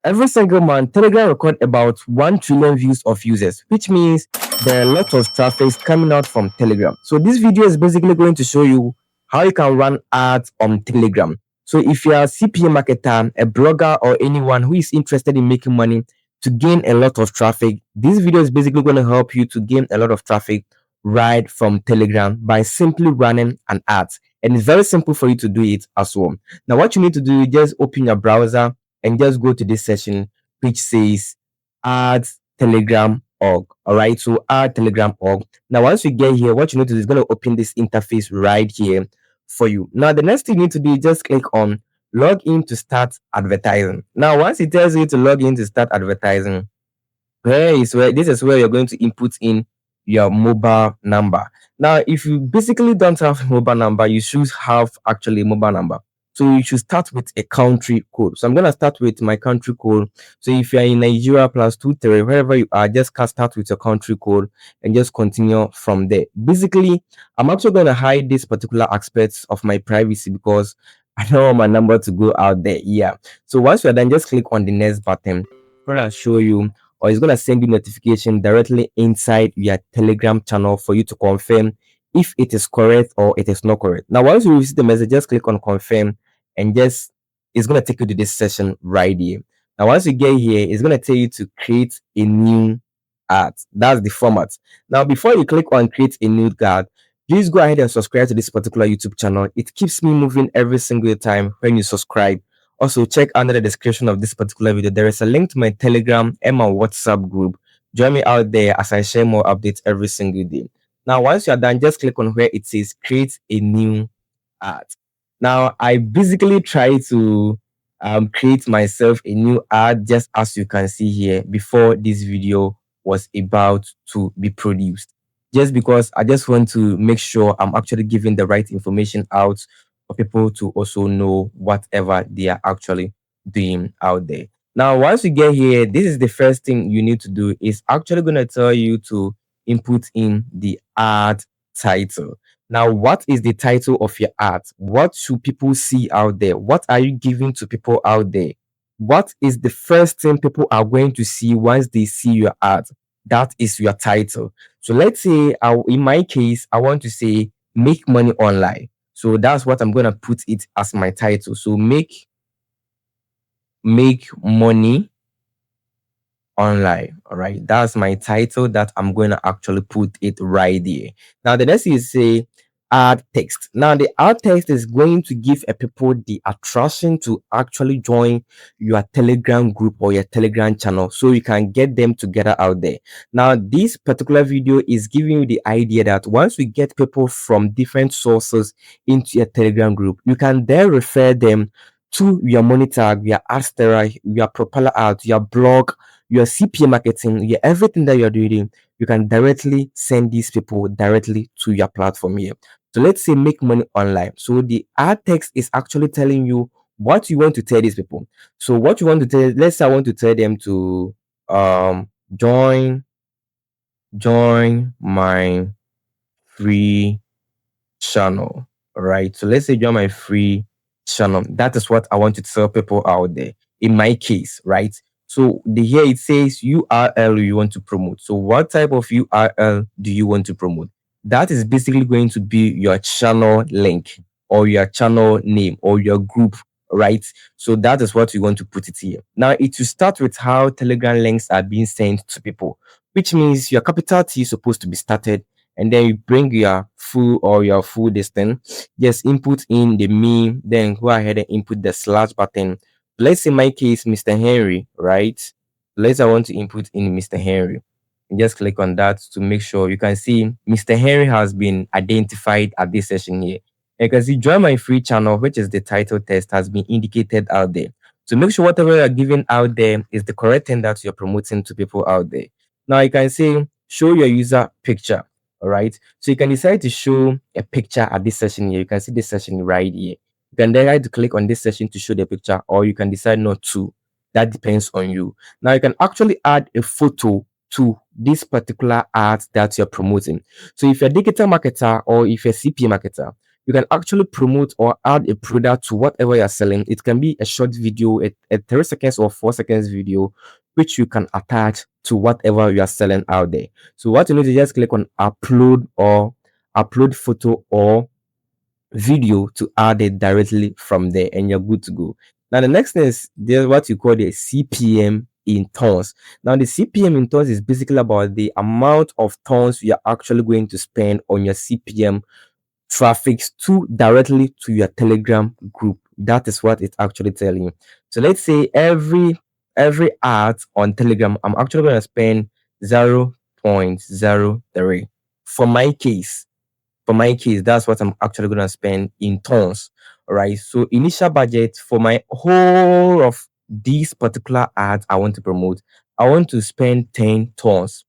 Every single month, Telegram record about 1 trillion views of users, which means there are a lot of traffic coming out from Telegram. So this video is basically going to show you how you can run ads on Telegram. So if you are a CPA marketer, a blogger, or anyone who is interested in making money to gain a lot of traffic, this video is basically going to help you to gain a lot of traffic right from Telegram by simply running an ad. And it's very simple for you to do it as well. Now, what you need to do is just open your browser and just go to this section which says add telegram org. All right, so add telegram org. Now once you get here, what you need to do is going to open this interface right here for you. Now the next thing you need to do is just click on log in to start advertising. Now once it tells you to log in to start advertising, where this is where you're going to input in your mobile number. Now, if you basically don't have a mobile number, you should have actually a mobile number. So you should start with a country code. So I'm gonna start with my country code. So if you're in Nigeria +23, wherever you are, just start with your country code and just continue from there. Basically, I'm actually gonna hide this particular aspects of my privacy because I don't want my number to go out there. Yeah. So once you're done, just click on the next button. I'm gonna show you, or it's going to send you notification directly inside your Telegram channel for you to confirm if it is correct or it is not correct. Now, once you receive the message, just click on confirm and just it's going to take you to this session right here. Now, once you get here, it's going to tell you to create a new ad. That's the format. Now, before you click on create a new ad, please go ahead and subscribe to this particular YouTube channel. It keeps me moving every single time when you subscribe. Also, check under the description of this particular video. There is a link to my Telegram and my WhatsApp group. Join me out there as I share more updates every single day. Now, once you are done, just click on where it says create a new ad. Now, I basically try to create myself a new ad just as you can see here before this video was about to be produced. Just because I just want to make sure I'm actually giving the right information out for people to also know whatever they are actually doing out there. Now, once you get here, this is the first thing you need to do is actually going to tell you to input in the ad title. Now, what is the title of your ad? What should people see out there? What are you giving to people out there? What is the first thing people are going to see once they see your ad? That is your title. So let's say, in my case, I want to say make money online. So that's what I'm gonna put it as my title. So make money online. All right, that's my title that I'm going to actually put it right there. Now the next is say add text. Now the add text is going to give a people the attraction to actually join your Telegram group or your Telegram channel so you can get them together out there. Now this particular video is giving you the idea that once we get people from different sources into your Telegram group, you can then refer them to your Monetag, your Adsterra, your propeller ads, your blog, your CPA marketing, your everything that you're doing, you can directly send these people directly to your platform here. So let's say make money online. So the ad text is actually telling you what you want to tell these people. So what you want to tell, let's say I want to tell them to join my free channel. All right. So let's say join my free channel. That is what I want to tell people out there. In my case, right? So here it says URL you want to promote. So what type of URL do you want to promote? That is basically going to be your channel link or your channel name or your group, right? So that is what you want to put it here. Now it will start with how Telegram links are being sent to people, which means your capital T is supposed to be started, and then you bring your full distance, just input in the meme, then go ahead and input the slash button. Let's say in my case Mr. Henry, right? Let's I want to input in Mr. Henry, and just click on that to make sure you can see Mr. Henry has been identified at this session here. You can see join my free channel, which is the title text, has been indicated out there. So make sure whatever you're giving out there is the correct thing that you're promoting to people out there. Now you can say show your user picture. All right, so you can decide to show a picture at this session here. You can see this session right here. You can decide to click on this session to show the picture, or you can decide not to. That depends on you. Now you can actually add a photo to this particular ad that you're promoting. So if you're a digital marketer or if you're a CPA marketer, you can actually promote or add a product to whatever you're selling. It can be a short video, a 30 seconds or 4 seconds video, which you can attach to whatever you are selling out there. So what you need to just click on upload or upload photo or video to add it directly from there, and you're good to go. Now the next thing is there's what you call the CPM in tons. Now the CPM in tons is basically about the amount of tons you're actually going to spend on your CPM traffics to directly to your Telegram group. That is what it's actually telling you. So let's say every ad on Telegram, I'm actually going to spend 0.03. For my case, that's what I'm actually going to spend in tons. All right. So initial budget for my whole of these particular ads I want to promote, I want to spend 10 tons,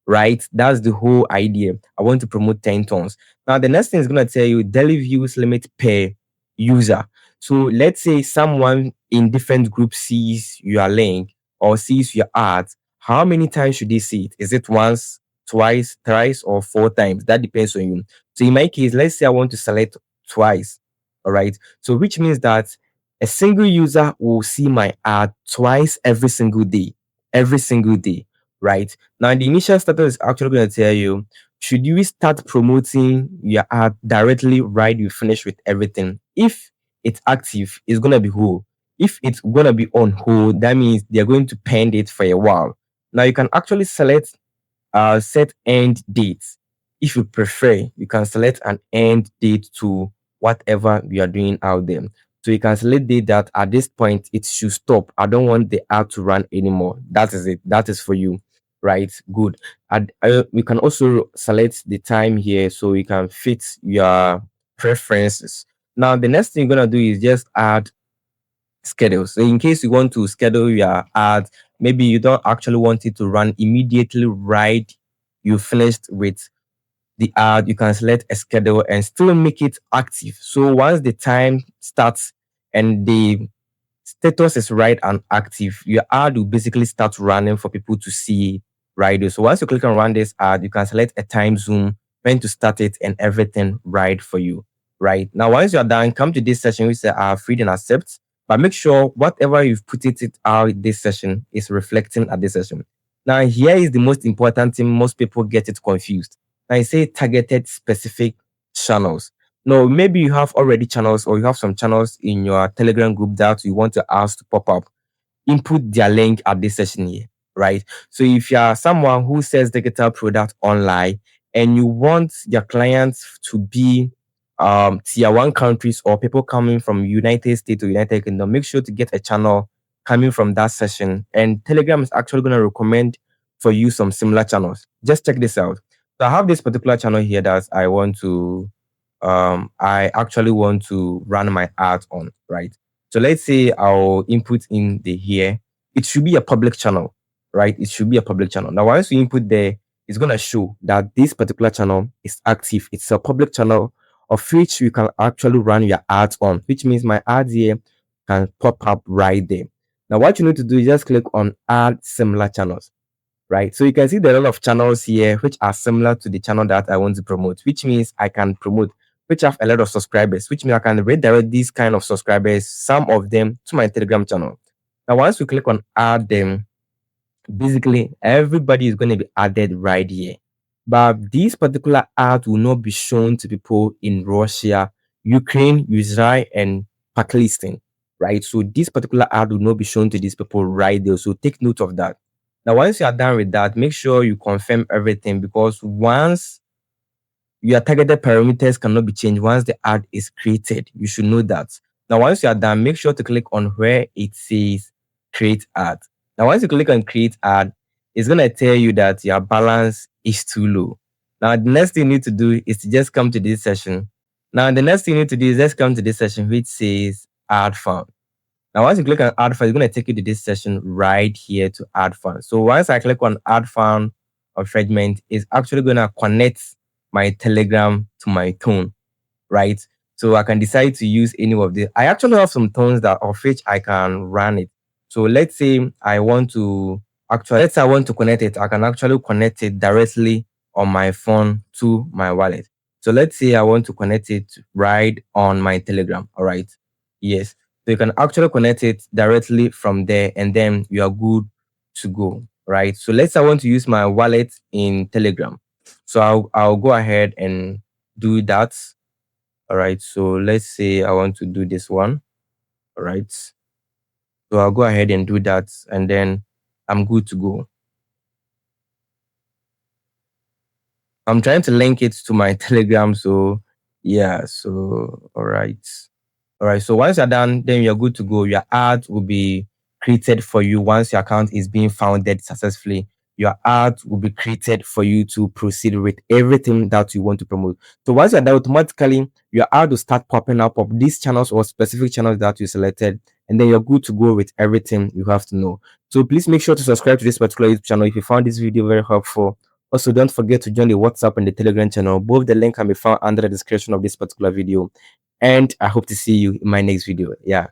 right? That's the whole idea. I want to promote 10 tons. Now, the next thing is going to tell you daily views limit per user. So let's say someone in different groups sees your link or sees your ads. How many times should they see it? Is it once, twice, thrice, or 4 times? That depends on you. So in my case, let's say I want to select twice. All right. So which means that a single user will see my ad twice every single day. Every single day, right? Now, the initial status is actually going to tell you, should you start promoting your ad directly right you finish with everything? If it's active, it's going to be whole. If it's going to be on hold, that means they're going to pend it for a while. Now, you can actually select set end dates. If you prefer, you can select an end date to whatever you are doing out there. So you can select date that at this point it should stop. I don't want the ad to run anymore. That is it. That is for you, right? Good. And we can also select the time here so you can fit your preferences. Now the next thing you're gonna do is just add schedule. So in case you want to schedule your ads, maybe you don't actually want it to run immediately right you finished with the ad, you can select a schedule and still make it active. So once the time starts and the status is right and active, your ad will basically start running for people to see right there. So once you click on run this ad, you can select a time zone, when to start it, and everything right for you. Right now, once you're done, come to this session. We say free and accept, but make sure whatever you've put it out this session is reflecting at this session. Now, here is the most important thing. Most people get it confused. Now, I say targeted specific channels. No, maybe you have already channels or you have some channels in your Telegram group that you want to ask to pop up. Input their link at this session here, right? So if you are someone who sells digital product online and you want your clients to be tier one countries or people coming from United States or United Kingdom, make sure to get a channel coming from that session. And Telegram is actually going to recommend for you some similar channels. Just check this out. So I have this particular channel here that I actually want to run my ads on, right? So let's say I'll input in the here. It should be a public channel, right? It should be a public channel. Now, once you input there, it's going to show that this particular channel is active. It's a public channel of which you can actually run your ads on, which means my ads here can pop up right there. Now, what you need to do is just click on add similar channels, right? So you can see there are a lot of channels here which are similar to the channel that I want to promote, which means I can promote, which have a lot of subscribers, which means I can redirect these kind of subscribers, some of them to my Telegram channel. Now, once we click on add them, basically everybody is going to be added right here. But this particular ad will not be shown to people in Russia, Ukraine, Israel, and Pakistan, right? So this particular ad will not be shown to these people right there. So take note of that. Now, once you are done with that, make sure you confirm everything, because once your targeted parameters cannot be changed once the ad is created. You should know that. Now, once you are done, make sure to click on where it says create ad. Now, once you click on create ad, it's going to tell you that your balance is too low. Now, the next thing you need to do is to just come to this session. Now, the next thing you need to do is just come to this session which says add fund. Now, once you click on add fund, it's going to take you to this session right here to add fund. So once I click on add fund or fragment, it's actually going to connect my Telegram to my tone, right? So I can decide to use any of these. I actually have some tones that of which I can run it. So let's say I want to let's say I want to connect it. I can actually connect it directly on my phone to my wallet. So let's say I want to connect it right on my Telegram. All right. Yes. So you can actually connect it directly from there, and then you are good to go. Right. So let's say I want to use my wallet in Telegram. So I'll go ahead and do that. All right. So let's say I want to do this one. All right. So I'll go ahead and do that, and then I'm good to go. I'm trying to link it to my Telegram. So yeah. So all right. All right. So once you're done, then you're good to go. Your ad will be created for you once your account is being founded successfully. Your ad will be created for you to proceed with everything that you want to promote. So once you're done, automatically your ad will start popping up of these channels or specific channels that you selected, and then you're good to go with everything you have to know. So please make sure to subscribe to this particular YouTube channel if you found this video very helpful. Also, don't forget to join the WhatsApp and the Telegram channel. Both the link can be found under the description of this particular video. And I hope to see you in my next video. Yeah.